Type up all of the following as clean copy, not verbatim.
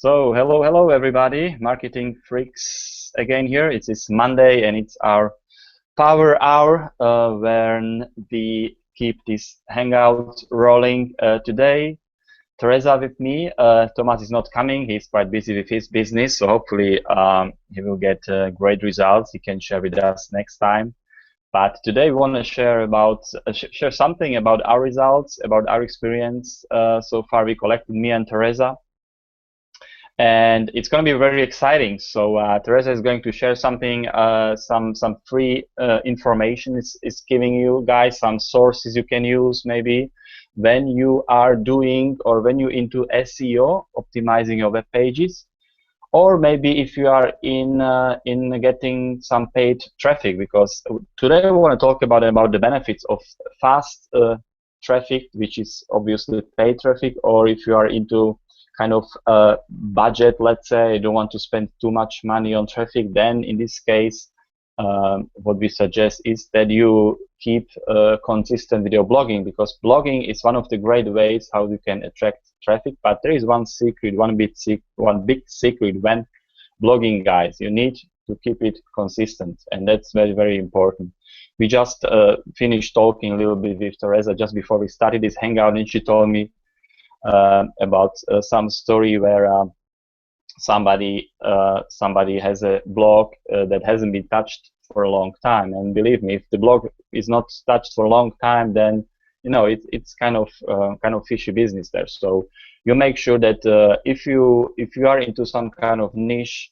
Hello everybody, marketing freaks again here. It's Monday and it's our power hour when we keep this hangout rolling today. Teresa with me. Thomas is not coming. He's quite busy with his business, so hopefully he will get great results. He can share with us next time. But today we want to share share something about our results, about our experience so far. We collected, me and Teresa. And it's going to be very exciting. So Teresa is going to share something, some free information. It's giving you guys some sources you can use maybe when you are doing or when you're into SEO, optimizing your web pages, or maybe if you are in getting some paid traffic. Because today we want to talk about the benefits of fast traffic, which is obviously paid traffic, or if you are into kind of budget, let's say, you don't want to spend too much money on traffic, then in this case, what we suggest is that you keep consistent with your blogging, because blogging is one of the great ways how you can attract traffic. But there is one secret, one big secret when blogging, guys. You need to keep it consistent, and that's very, very important. We just finished talking a little bit with Teresa just before we started this hangout, and she told me about some story where somebody has a blog that hasn't been touched for a long time, and believe me, if the blog is not touched for a long time, then it's kind of fishy business there. So you make sure that if you are into some kind of niche,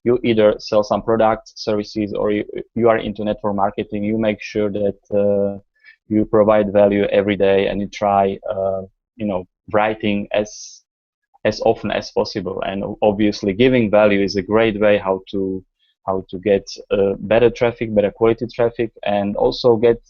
you either sell some products, services, or you are into network marketing, you make sure that you provide value every day, and you try writing as often as possible. And obviously giving value is a great way how to get better traffic, better quality traffic, and also get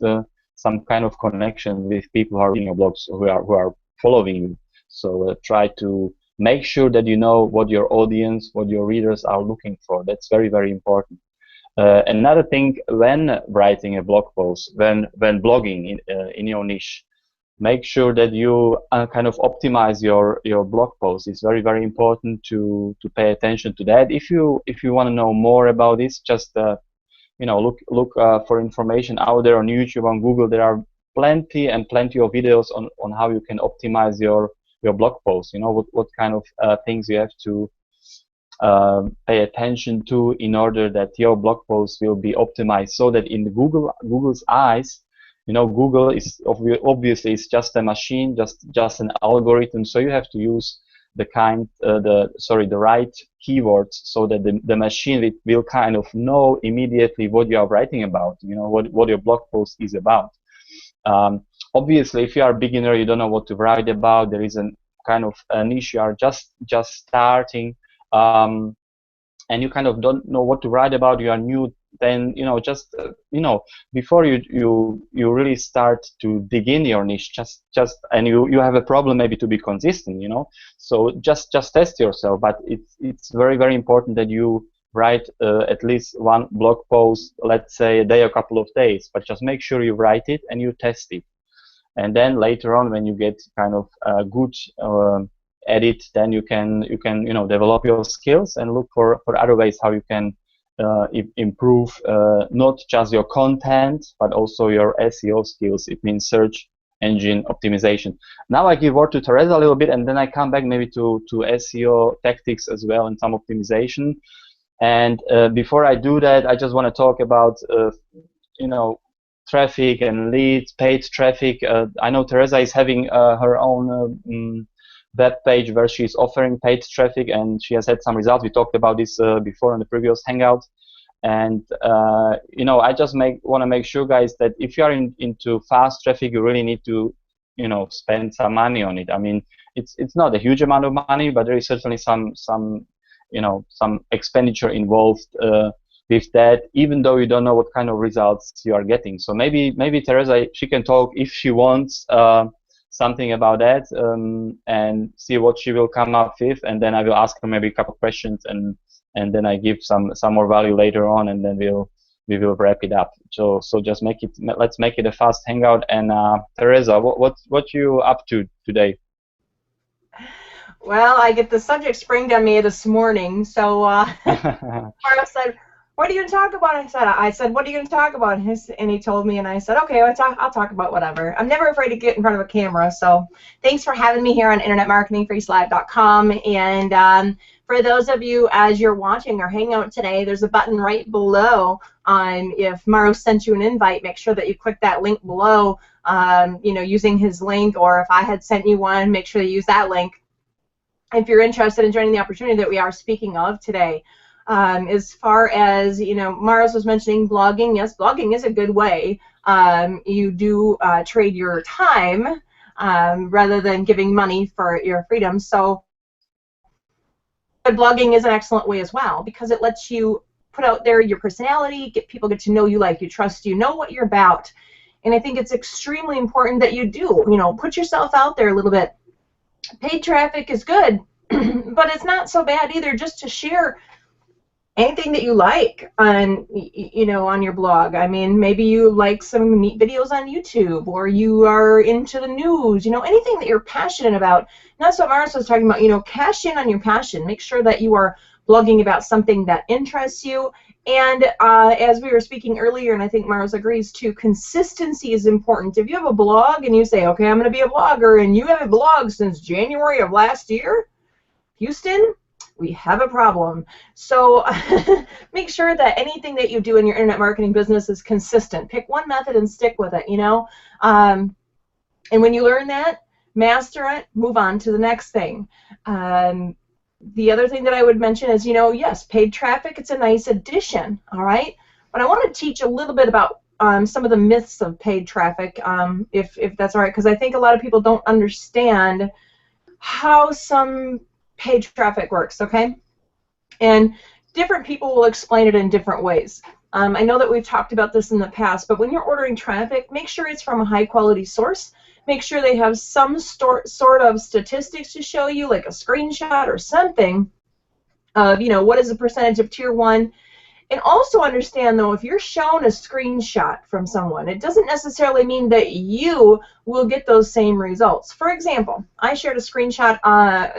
some kind of connection with people who are reading your blogs, who are following you. So try to make sure that you know what your audience, what your readers are looking for. That's very, very important. Another thing, when writing a blog post, when blogging in your niche, make sure that you kind of optimize your blog post. It's very, very important to pay attention to that. If you want to know more about this, just look for information out there on YouTube, on Google. There are plenty of videos on how you can optimize your blog post. What kind of things you have to pay attention to in order that your blog post will be optimized, so that in Google's eyes, Google is obviously is just a machine, just an algorithm. So you have to use the right keywords, so that the machine will kind of know immediately what you are writing about. What your blog post is about. Obviously, if you are a beginner, you don't know what to write about. There is a kind of a niche you are just starting, and you kind of don't know what to write about. You are new. Then before you really start to dig in your niche, and you have a problem maybe to be consistent, so just test yourself. But it's very, very important that you write at least one blog post, let's say a day, a couple of days, but just make sure you write it and you test it. And then later on, when you get kind of good at it, then you can develop your skills and look for other ways how you can improve not just your content, but also your SEO skills. It means search engine optimization. Now I give word to Teresa a little bit, and then I come back maybe to SEO tactics as well, and some optimization. And before I do that, I just want to talk about traffic and leads, paid traffic. I know Teresa is having her own web page where she's offering paid traffic, and she has had some results. We talked about this before in the previous hangout. And I just want to make sure, guys, that if you are into fast traffic, you really need to spend some money on it. I mean, it's not a huge amount of money, but there is certainly some expenditure involved with that, even though you don't know what kind of results you are getting. So maybe Teresa, she can talk if she wants something about that, and see what she will come up with, and then I will ask her maybe a couple of questions, and then I give some more value later on, and then we will wrap it up. So just let's make it a fast hangout. And Teresa, what you up to today? Well, I get the subject springed on me this morning, so Mara said, "What are you going to talk about?" I said, "What are you going to talk about?" And he told me, and I said, "Okay, I'll talk about whatever." I'm never afraid to get in front of a camera, so thanks for having me here on InternetMarketingFreaksLive.com. And for those of you, as you're watching our Hangout today, there's a button right below. If Maro sent you an invite, make sure that you click that link below, using his link, or if I had sent you one, make sure you use that link if you're interested in joining the opportunity that we are speaking of today. As far as, Maros was mentioning blogging. Yes, blogging is a good way. You do trade your time rather than giving money for your freedom. So blogging is an excellent way as well, because it lets you put out there your personality, get to know you, like you, trust you, know what you're about. And I think it's extremely important that you do, put yourself out there a little bit. Paid traffic is good, but it's not so bad either, just to share anything that you like on, on your blog. I mean, maybe you like some neat videos on YouTube, or you are into the news, anything that you're passionate about. And that's what Maris was talking about, cash in on your passion. Make sure that you are blogging about something that interests you. And as we were speaking earlier, and I think Maros agrees too, consistency is important. If you have a blog and you say, okay, I'm going to be a blogger, and you haven't blogged since January of last year, Houston, we have a problem. So make sure that anything that you do in your internet marketing business is consistent. Pick one method and stick with it, and when you learn that, master it, move on to the next thing. The other thing that I would mention is, yes, paid traffic, it's a nice addition, all right? But I want to teach a little bit about some of the myths of paid traffic, if that's all right, because I think a lot of people don't understand how some paid traffic works, okay? And different people will explain it in different ways. I know that we've talked about this in the past, but when you're ordering traffic, make sure it's from a high-quality source. Make sure they have some sort of statistics to show you, like a screenshot or something of, what is the percentage of Tier 1. And also understand, though, if you're shown a screenshot from someone, it doesn't necessarily mean that you will get those same results. For example, I shared a screenshot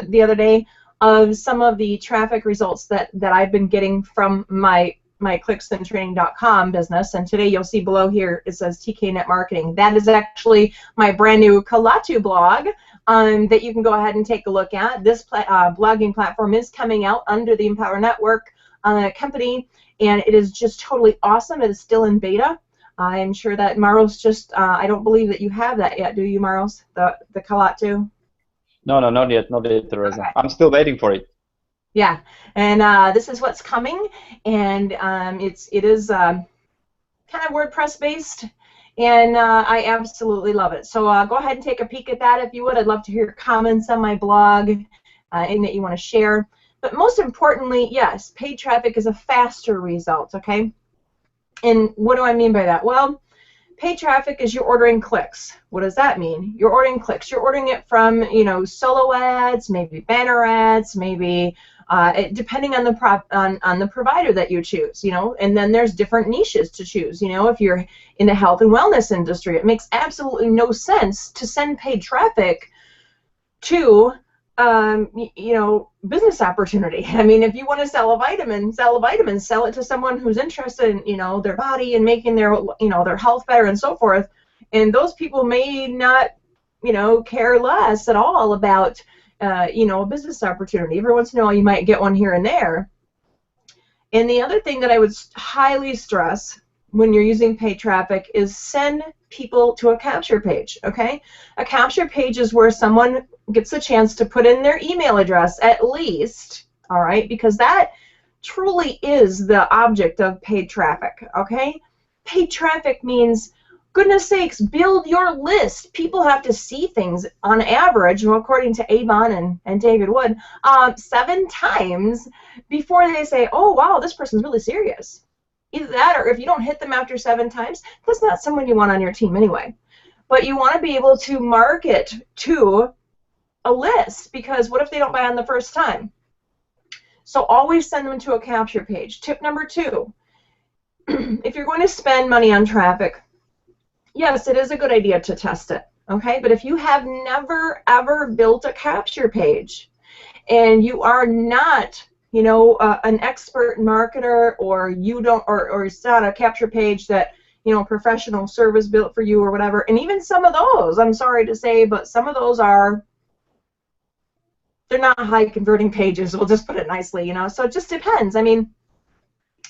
the other day of some of the traffic results that I've been getting from my clicksandtraining.com business, and today you'll see below here it says TK Net Marketing. That is actually my brand new Kalatu blog that you can go ahead and take a look at. This blogging platform is coming out under the Empower Network company, and it is just totally awesome. It is still in beta. I'm sure that Maros I don't believe that you have that yet, do you, Maros? The Kalatu? No, not yet, Teresa. Okay. I'm still waiting for it. Yeah, and this is what's coming, and it is kind of WordPress based, and I absolutely love it. So go ahead and take a peek at that if you would. I'd love to hear comments on my blog, anything that you want to share. But most importantly, yes, paid traffic is a faster result, okay? And what do I mean by that? Well, paid traffic is you're ordering clicks. What does that mean? You're ordering clicks. You're ordering it from, solo ads, maybe banner ads, maybe depending on the provider that you choose, and then there's different niches to choose. If you're in the health and wellness industry, it makes absolutely no sense to send paid traffic to business opportunity. I mean, if you want to sell a vitamin, sell it to someone who's interested in, their body and making their health better and so forth. And those people may not, care less at all about, a business opportunity. Every once in a while, you might get one here and there. And the other thing that I would highly stress when you're using paid traffic is send people to a capture page, okay? A capture page is where someone gets a chance to put in their email address at least, all right? Because that truly is the object of paid traffic, okay? Paid traffic means, goodness sakes, build your list. People have to see things on average, according to Avon and David Wood, 7 times before they say, oh, wow, this person's really serious. Either that, or if you don't hit them after 7 times, that's not someone you want on your team anyway. But you want to be able to market to a list, because what if they don't buy on the first time? So always send them to a capture page. Tip number 2, if you're going to spend money on traffic, yes, it is a good idea to test it, okay? But if you have never, ever built a capture page, and you are not, you know, an expert marketer, or you don't, or it's not a capture page that, you know, professional service built for you or whatever. And even some of those, I'm sorry to say, but some of those are, they're not high converting pages. We'll just put it nicely, you know. So it just depends. I mean,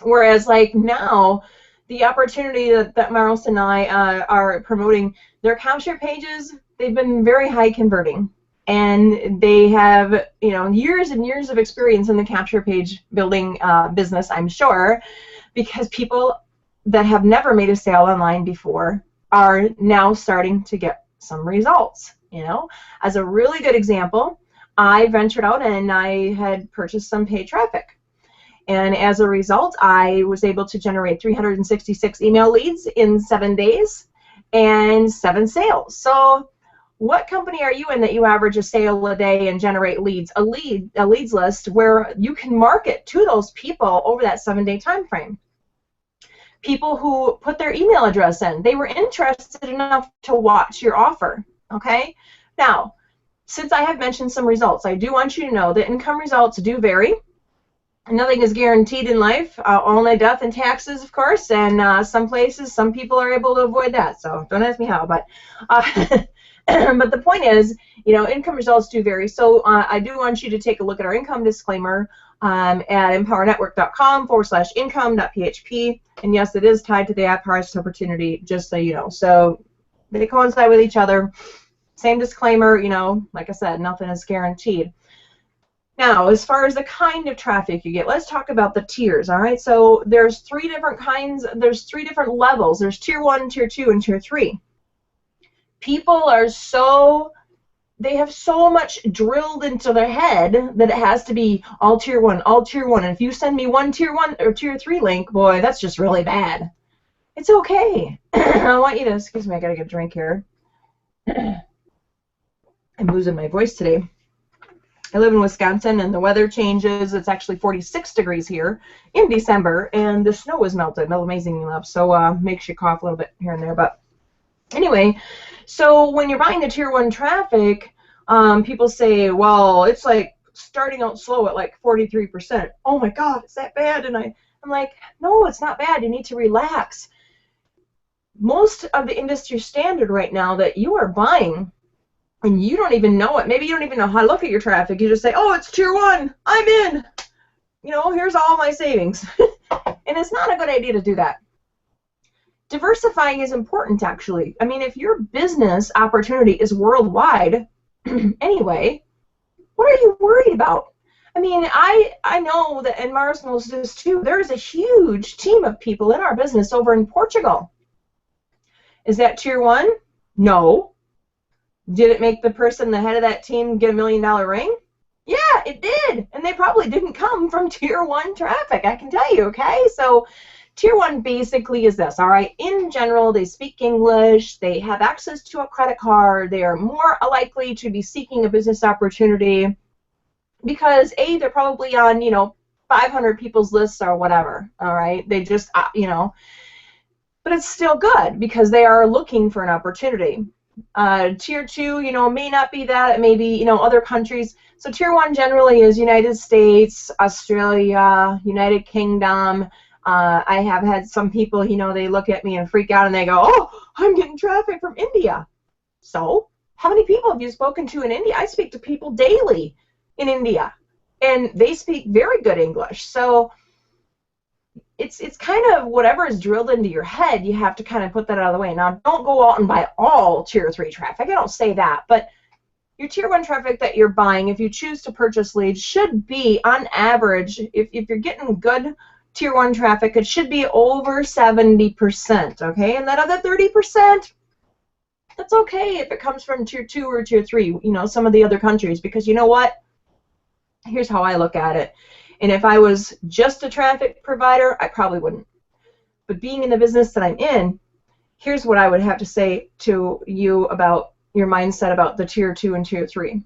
whereas like now, the opportunity that Maros and I are promoting, their capture pages, they've been very high converting. And they have, you know, years and years of experience in the capture page building business, I'm sure, because people that have never made a sale online before are now starting to get some results, you know. As a really good example, I ventured out and I had purchased some paid traffic. And as a result, I was able to generate 366 email leads in 7 days and 7 sales. So what company are you in that you average a sale a day and generate leads? A leads list where you can market to those people over that 7-day time frame. People who put their email address in, they were interested enough to watch your offer. Okay? Now, since I have mentioned some results, I do want you to know that income results do vary. Nothing is guaranteed in life, only death and taxes, of course, and some places, some people are able to avoid that, so don't ask me how, but but the point is, you know, income results do vary. So I do want you to take a look at our income disclaimer at empowernetwork.com/income.php, and yes, it is tied to the app Harvest Opportunity, just so you know. So they coincide with each other. Same disclaimer, you know, like I said, nothing is guaranteed. Now, as far as the kind of traffic you get, let's talk about the tiers, all right? So there's 3 different kinds, there's 3 different levels. There's tier 1, tier 2, and tier 3. People are so, they have so much drilled into their head that it has to be all tier 1, all tier 1. And if you send me one tier 1 or tier 3 link, boy, that's just really bad. It's okay. I want you to, excuse me, I gotta get a drink here. I'm losing my voice today. I live in Wisconsin, and the weather changes. It's actually 46 degrees here in December, and the snow is melted amazingly enough, so makes you cough a little bit here and there. But anyway, so when you're buying the tier 1 traffic, people say, well, it's like starting out slow at like 43%. Oh my God, it's that bad? And I'm like, no, it's not bad. You need to relax. Most of the industry standard right now that you are buying, and you don't even know it. Maybe you don't even know how to look at your traffic. You just say, oh, it's tier 1. I'm in. You know, here's all my savings. And it's not a good idea to do that. Diversifying is important, actually. I mean, if your business opportunity is worldwide, anyway, what are you worried about? I mean, I know that, and Mars knows this too, there's a huge team of people in our business over in Portugal. Is that tier 1? No. Did it make the person, the head of that team, get $1 million ring? Yeah, it did. And they probably didn't come from tier 1 traffic, I can tell you, okay? So tier 1 basically is this, all right? In general, they speak English, they have access to a credit card, they are more likely to be seeking a business opportunity because, A, they're probably on, you know, 500 people's lists or whatever, all right? They just, you know, but it's still good because they are looking for an opportunity. Tier 2, you know, may not be that. It may be, you know, other countries. So tier 1 generally is United States, Australia, United Kingdom. I have had some people, you know, they look at me and freak out and they go, oh, I'm getting traffic from India. So how many people have you spoken to in India? I speak to people daily in India, and they speak very good English. So it's kind of whatever is drilled into your head, you have to kind of put that out of the way. Now, don't go out and buy all tier 3 traffic. I don't say that, but your tier 1 traffic that you're buying, if you choose to purchase leads, should be on average, if you're getting good tier 1 traffic, it should be over 70%, okay? And that other 30%, that's okay if it comes from tier 2 or tier 3, you know, some of the other countries, because you know what? Here's how I look at it. And if I was just a traffic provider, I probably wouldn't. But being in the business that I'm in, here's what I would have to say to you about your mindset about the tier 2 and tier 3.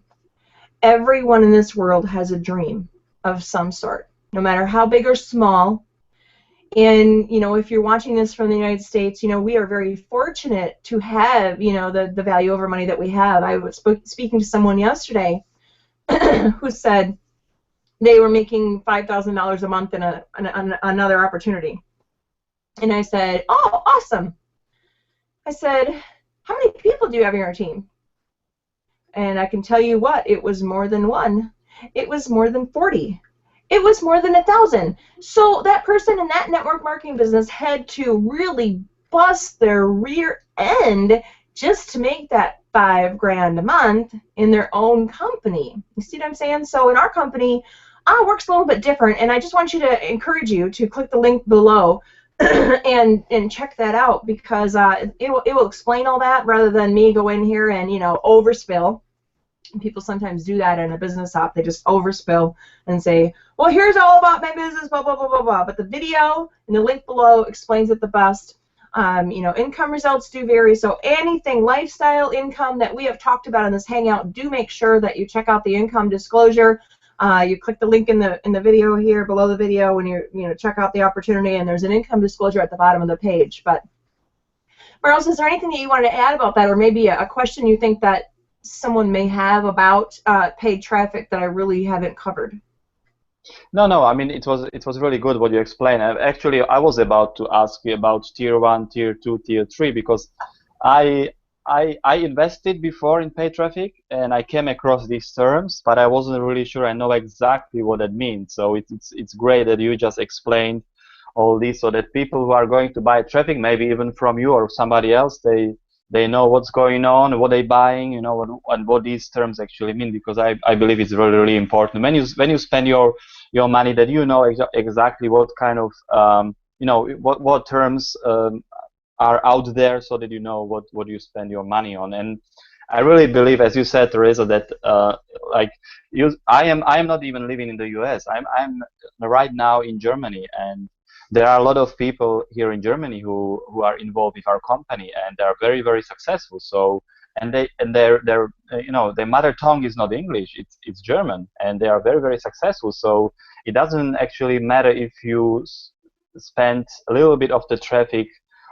Everyone in this world has a dream of some sort, no matter how big or small. And, you know, if you're watching this from the United States, you know, we are very fortunate to have, you know, the value over money that we have. I was speaking to someone yesterday who said they were making $5,000 a month in another opportunity. And I said, oh, awesome. I said, how many people do you have in your team? And I can tell you what, it was more than one. It was more than 40. It was more than 1,000. So that person in that network marketing business had to really bust their rear end just to make that $5,000 a month in their own company. You see what I'm saying? So in our company, it works a little bit different, and I just want you to encourage you to click the link below and check that out, because it will explain all that rather than me go in here and overspill. People sometimes do that in a business app. They just overspill and say, well, here's all about my business, blah, blah, blah, blah, blah. But the video and the link below explains it the best. Income results do vary. So anything lifestyle income that we have talked about in this hangout, do make sure that you check out the income disclosure. You click the link in the video here, below the video, when you check out the opportunity, and there's an income disclosure at the bottom of the page. But Marlos, is there anything that you wanted to add about that, or maybe a question you think that someone may have about paid traffic that I really haven't covered? No. I mean, it was really good what you explained. Actually, I was about to ask you about tier 1, tier 2, tier 3, because I invested before in paid traffic, and I came across these terms, but I wasn't really sure I know exactly what that means. So it's great that you just explained all this, so that people who are going to buy traffic, maybe even from you or somebody else, they know what's going on, what they're buying, and what these terms actually mean, because I believe it's really, really important when you spend your money, that you know exactly what kind of what terms are out there, so that you know what you spend your money on. And I really believe, as you said, Teresa, that I am not even living in the US. I'm right now in Germany, and there are a lot of people here in Germany who are involved with our company, and they are very, very successful. So, and their mother tongue is not English, it's German, and they are very, very successful. So it doesn't actually matter if you spend a little bit of the traffic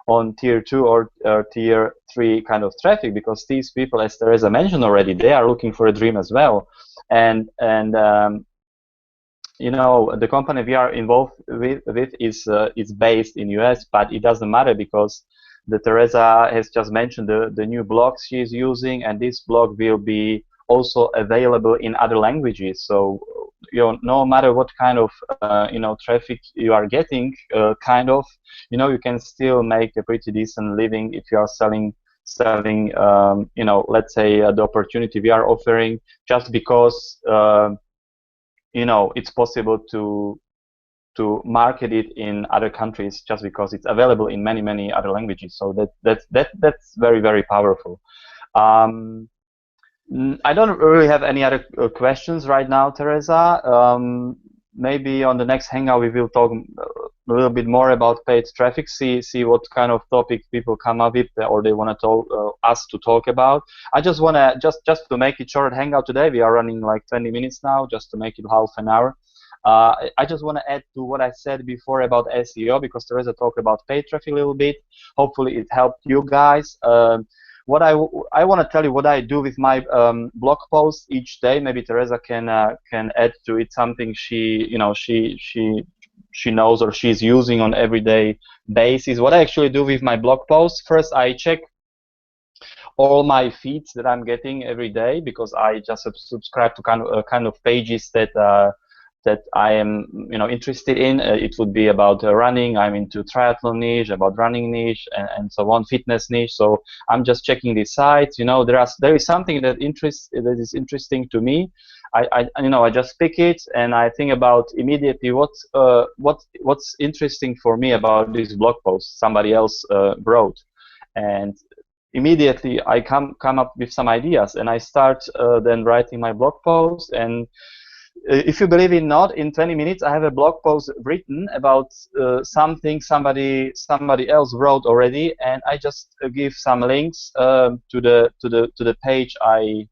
on tier 2 or tier 3 kind of traffic, because these people, as Teresa mentioned already, they are looking for a dream as well. And the company we are involved with is based in US, but it doesn't matter, because Teresa has just mentioned the new blog she is using, and this blog will be also available in other languages. So no matter what kind of traffic you are getting, you can still make a pretty decent living if you are selling let's say the opportunity we are offering, just because it's possible to market it in other countries, just because it's available in many other languages. So that's very, very powerful. I don't really have any other questions right now, Teresa. Maybe on the next hangout we will talk a little bit more about paid traffic, see what kind of topic people come up with, or they want to talk us to talk about. I just want to just to make it short hangout today. We are running like 20 minutes now, just to make it half an hour. I just want to add to what I said before about SEO, because Teresa talked about paid traffic a little bit. Hopefully it helped you guys. What I want to tell you what I do with my blog posts each day. Maybe Teresa can add to it something she knows or she's using on everyday basis. What I actually do with my blog posts: first, I check all my feeds that I'm getting every day, because I just subscribe to kind of pages that I am interested in. It would be about running. I'm into triathlon niche, about running niche, and so on, fitness niche. So I'm just checking these sites. There is something that is interesting to me. I just pick it, and I think about immediately what's interesting for me about this blog post somebody else wrote, and immediately I come up with some ideas, and I start then writing my blog post. And if you believe it or not, in 20 minutes I have a blog post written about something somebody else wrote already, and I just give some links to the page I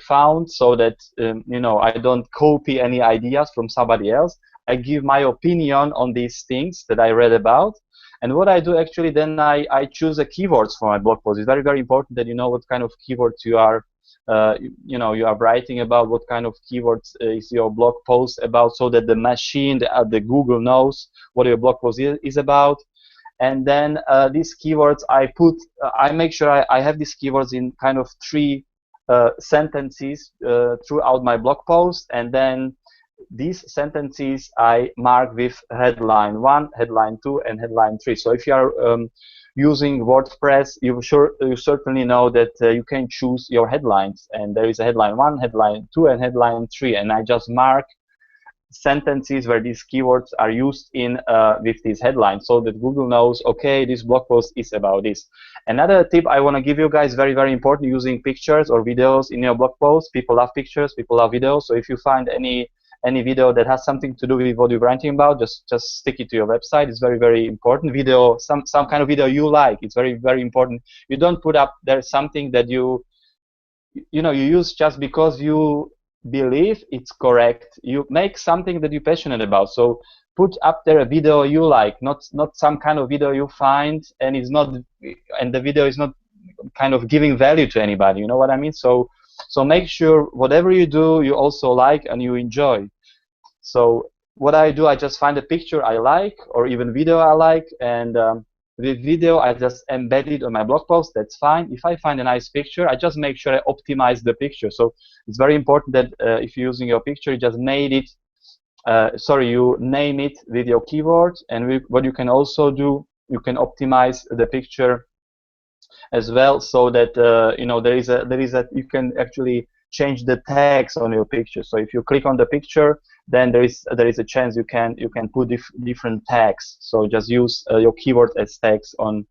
found, so that I don't copy any ideas from somebody else. I give my opinion on these things that I read about. And what I do actually, then I choose the keywords for my blog post. It's very, very important that you know what kind of keywords you are you are writing about what kind of keywords is your blog post about, so that the machine, the Google knows what your blog post is about. And then these keywords I make sure I have these keywords in kind of 3 sentences throughout my blog post, and then these sentences I mark with headline 1, headline 2, and headline 3. So if you are using WordPress, you certainly know that you can choose your headlines, and there is a headline 1, headline 2, and headline 3, and I just mark sentences where these keywords are used in with these headlines, so that Google knows, okay, this blog post is about this. Another tip I want to give you guys, very, very important, using pictures or videos in your blog post. People love pictures, people love videos, so if you find any video that has something to do with what you're writing about, just stick it to your website. It's very, very important. Video, some kind of video you like, it's very, very important. You don't put up there something that you use just because you believe it's correct. You make something that you're passionate about. So put up there a video you like, not some kind of video you find and the video is not kind of giving value to anybody. You know what I mean? So make sure whatever you do, you also like and you enjoy. So what I do, I just find a picture I like, or even video I like, and the video I just embed it on my blog post. That's fine. If I find a nice picture, I just make sure I optimize the picture. So it's very important that if you're using your picture, you just made it. You name it with your keywords, and what you can also do, you can optimize the picture as well, so that you can actually change the tags on your picture. So if you click on the picture, then there is a chance you can put different tags. So just use your keyword as tags on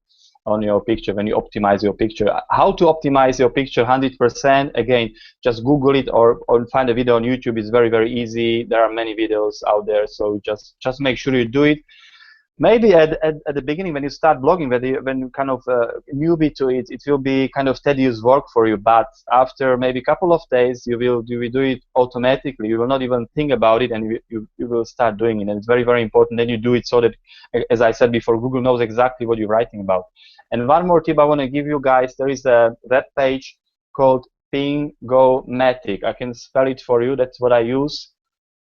your picture when you optimize your picture. How to optimize your picture 100%? Again, just Google it or find a video on YouTube. It's very, very easy. There are many videos out there. So just make sure you do it. Maybe at the beginning, when you start blogging, when you kind of newbie to it, it will be kind of tedious work for you. But after maybe a couple of days, you will do it automatically. You will not even think about it, and you will start doing it. And it's very, very important that you do it so that, as I said before, Google knows exactly what you're writing about. And one more tip I want to give you guys: there is a web page called Pingomatic. I can spell it for you. That's what I use.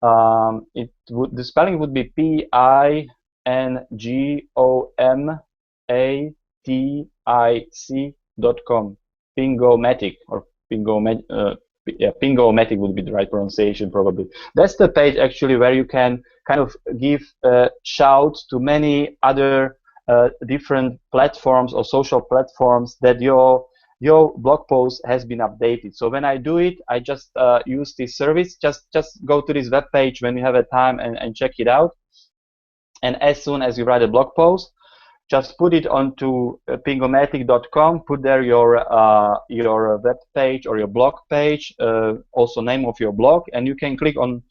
The spelling would be PINGOMATIC.com. Pingomatic, or Pingomatic would be the right pronunciation probably. That's the page actually where you can kind of give a shout to many other different platforms or social platforms that your blog post has been updated. So when I do it, I just use this service. Just go to this web page when you have a time and check it out. And as soon as you write a blog post, just put it onto pingomatic.com. Put there your web page or your blog page, also name of your blog, and you can click all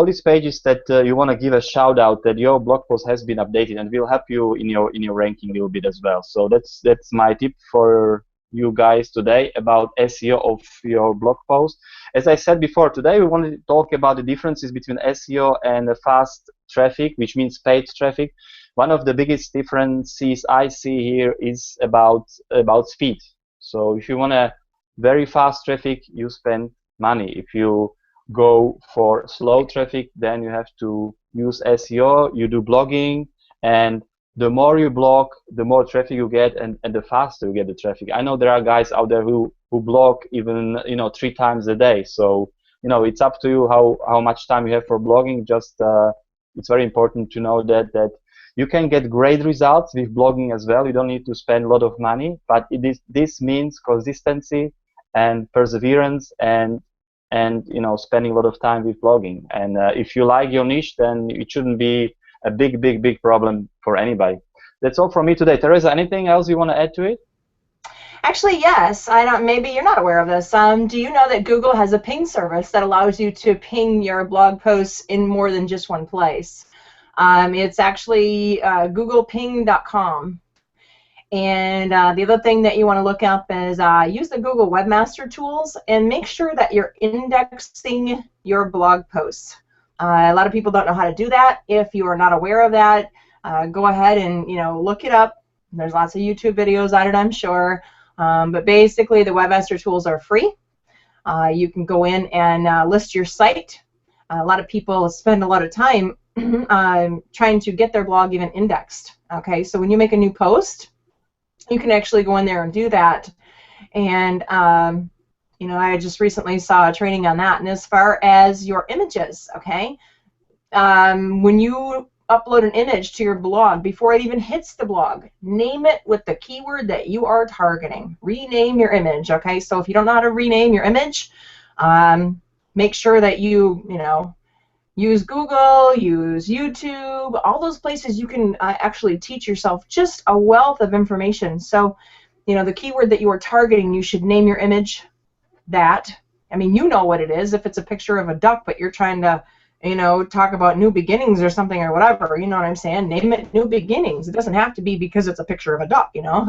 these pages that you want to give a shout out that your blog post has been updated, and will help you in your ranking a little bit as well. So that's my tip for you guys today about SEO of your blog post. As I said before, today we wanted to talk about the differences between SEO and fast traffic, which means paid traffic. One of the biggest differences I see here is about speed. So if you want a very fast traffic, you spend money. If you go for slow traffic, then you have to use SEO, you do blogging, and the more you blog, the more traffic you get, and the faster you get the traffic. I know there are guys out there who blog even 3 times a day. So it's up to you how much time you have for blogging. Just it's very important to know that you can get great results with blogging as well. You don't need to spend a lot of money, but this means consistency and perseverance and spending a lot of time with blogging. And if you like your niche, then it shouldn't be a big problem for anybody. That's all from me today. Teresa, anything else you want to add to it? Actually, yes. Maybe you're not aware of this. Do you know that Google has a ping service that allows you to ping your blog posts in more than just one place? It's actually googleping.com. And the other thing that you want to look up is use the Google Webmaster Tools and make sure that you're indexing your blog posts. A lot of people don't know how to do that. If you are not aware of that, go ahead and look it up. There's lots of YouTube videos on it, I'm sure. But basically, the webmaster tools are free. You can go in and list your site. A lot of people spend a lot of time trying to get their blog even indexed. Okay, so when you make a new post, you can actually go in there and do that. And you know, I just recently saw a training on that. And as far as your images, okay, when you upload an image to your blog, before it even hits the blog, name it with the keyword that you are targeting. Rename your image, okay? So if you don't know how to rename your image, make sure that you know, use Google, use YouTube, all those places you can actually teach yourself just a wealth of information. So, you know, the keyword that you are targeting, you should name your image that. I mean, you know what it is. If it's a picture of a duck, but you're trying to, you know, talk about new beginnings or something or whatever, you know what I'm saying? Name it New Beginnings. It doesn't have to be because it's a picture of a duck, you know?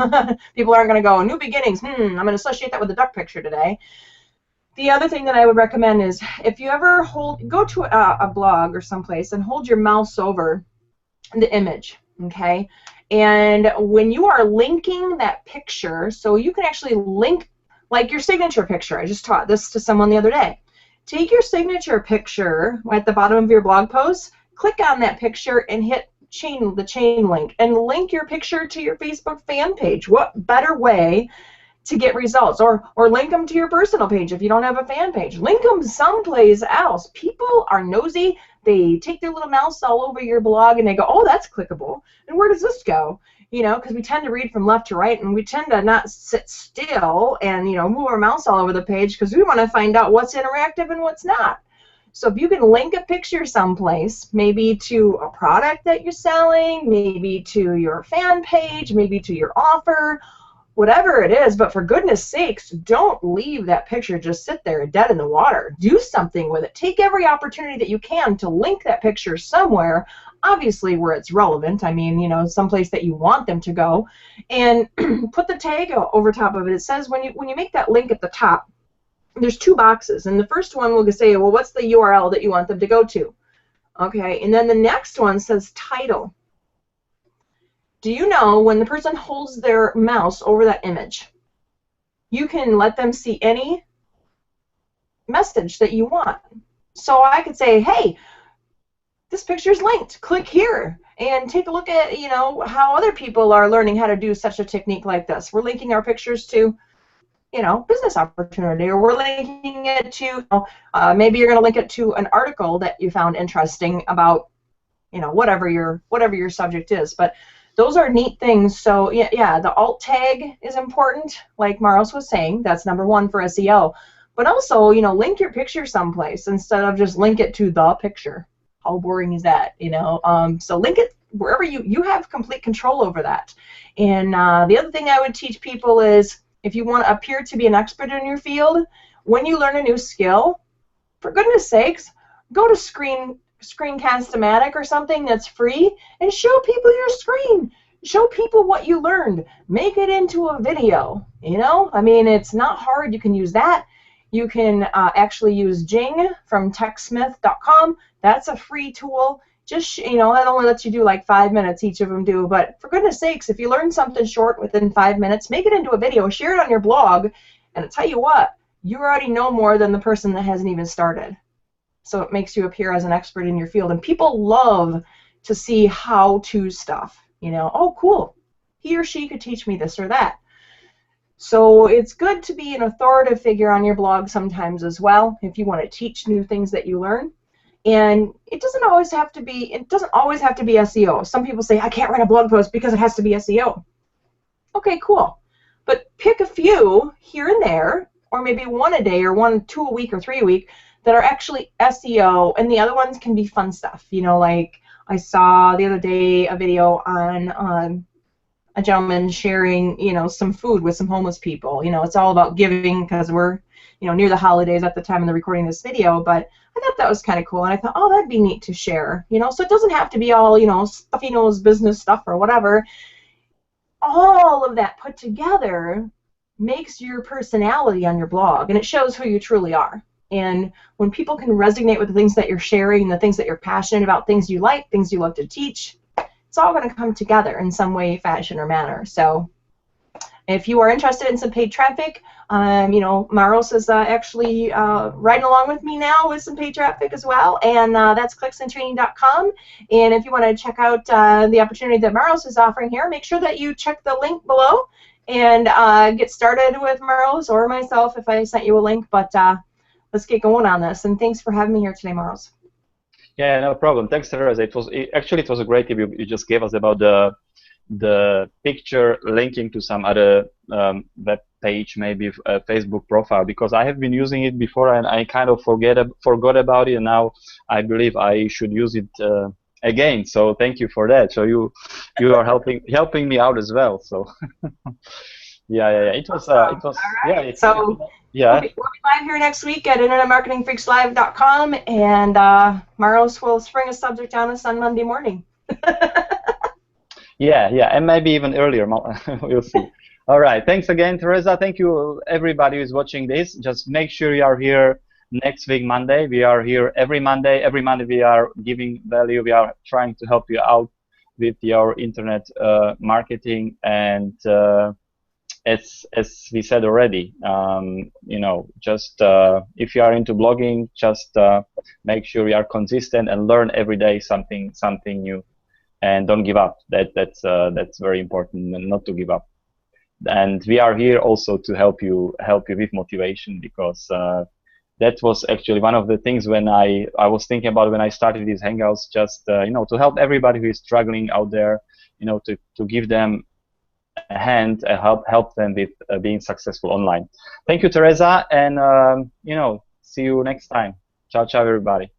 People aren't going to go, New Beginnings, I'm going to associate that with the duck picture today. The other thing that I would recommend is if you ever go to a blog or someplace and hold your mouse over the image, okay? And when you are linking that picture, so you can actually link, like your signature picture. I just taught this to someone the other day. Take your signature picture at the bottom of your blog post, click on that picture and hit the chain link and link your picture to your Facebook fan page. What better way to get results? Or link them to your personal page if you don't have a fan page. Link them someplace else. People are nosy. They take their little mouse all over your blog and they go, oh, that's clickable. And where does this go? You know, because we tend to read from left to right and we tend to not sit still and, you know, move our mouse all over the page because we want to find out what's interactive and what's not. So if you can link a picture someplace, maybe to a product that you're selling, maybe to your fan page, maybe to your offer, whatever it is, but for goodness sakes, don't leave that picture just sit there dead in the water. Do something with it. Take every opportunity that you can to link that picture somewhere, obviously where it's relevant. I mean, you know, someplace that you want them to go, and put the tag over top of it. It says when you make that link at the top, there's two boxes, and the first one will say, well, what's the URL that you want them to go to? Okay, and then the next one says title. Do you know when the person holds their mouse over that image, you can let them see any message that you want. So I could say, hey, this picture's linked. Click here and take a look at, you know, how other people are learning how to do such a technique like this. We're linking our pictures to, you know, business opportunity, or we're linking it to, maybe you're going to link it to an article that you found interesting about, you know, whatever your subject is. But those are neat things. So yeah, the alt tag is important, like Maros was saying. That's number one for SEO. But also, you know, link your picture someplace instead of just link it to the picture. How boring is that, you know? So link it wherever you have complete control over that. And the other thing I would teach people is, if you want to appear to be an expert in your field, when you learn a new skill, for goodness sakes, go to Screencast-O-Matic or something that's free and show people your screen. Show people what you learned. Make it into a video, you know? I mean, it's not hard. You can use that. You can actually use Jing from techsmith.com. That's a free tool. Just, you know, that only lets you do like 5 minutes, each of them do. But for goodness sakes, if you learn something short within 5 minutes, make it into a video, share it on your blog, and I'll tell you what, you already know more than the person that hasn't even started. So it makes you appear as an expert in your field. And people love to see how-to stuff. You know, oh, cool, he or she could teach me this or that. So it's good to be an authoritative figure on your blog sometimes as well, if you want to teach new things that you learn. And it doesn't always have to be SEO. Some people say, I can't write a blog post because it has to be SEO. Okay, cool. But pick a few here and there, or maybe one a day, or two a week, or 3 a week, that are actually SEO, and the other ones can be fun stuff. You know, like I saw the other day a video on a gentleman sharing, you know, some food with some homeless people. You know, it's all about giving because we're, you know, near the holidays at the time of the recording of this video, but I thought that was kind of cool, and I thought, oh, that'd be neat to share, you know, so it doesn't have to be all, you know, stuffy nose business stuff or whatever. All of that put together makes your personality on your blog, and it shows who you truly are. And when people can resonate with the things that you're sharing, the things that you're passionate about, things you like, things you love to teach, it's all going to come together in some way, fashion, or manner. So If you are interested in some paid traffic, you know, Maros is actually riding along with me now with some paid traffic as well, and that's clicksandtraining.com. And if you want to check out the opportunity that Maros is offering here, make sure that you check the link below and get started with Maros or myself if I sent you a link. But let's get going on this. And thanks for having me here today, Maros. Yeah, no problem. Thanks, Teresa. Actually it was a great tip you just gave us about the picture linking to some other web page, maybe a Facebook profile, because I have been using it before and I kind of forgot about it, and now I believe I should use it again. So thank you for that. So you are helping me out as well. So yeah. It was All right. Yeah. We'll be live here next week at internetmarketingfreakslive.com, and Maros will spring a subject on us on Monday morning. Yeah, and maybe even earlier. We'll see. All right. Thanks again, Teresa. Thank you, everybody who's watching this. Just make sure you are here next week, Monday. We are here every Monday. Every Monday we are giving value. We are trying to help you out with your internet marketing. And as we said already, you know, just if you are into blogging, just make sure you are consistent and learn every day something new. And don't give up. That's very important, and not to give up. And we are here also to help you with motivation, because that was actually one of the things when I was thinking about when I started these Hangouts, just you know, to help everybody who is struggling out there, you know, to give them a hand and help them with being successful online. Thank you, Teresa, and you know, see you next time. Ciao, everybody.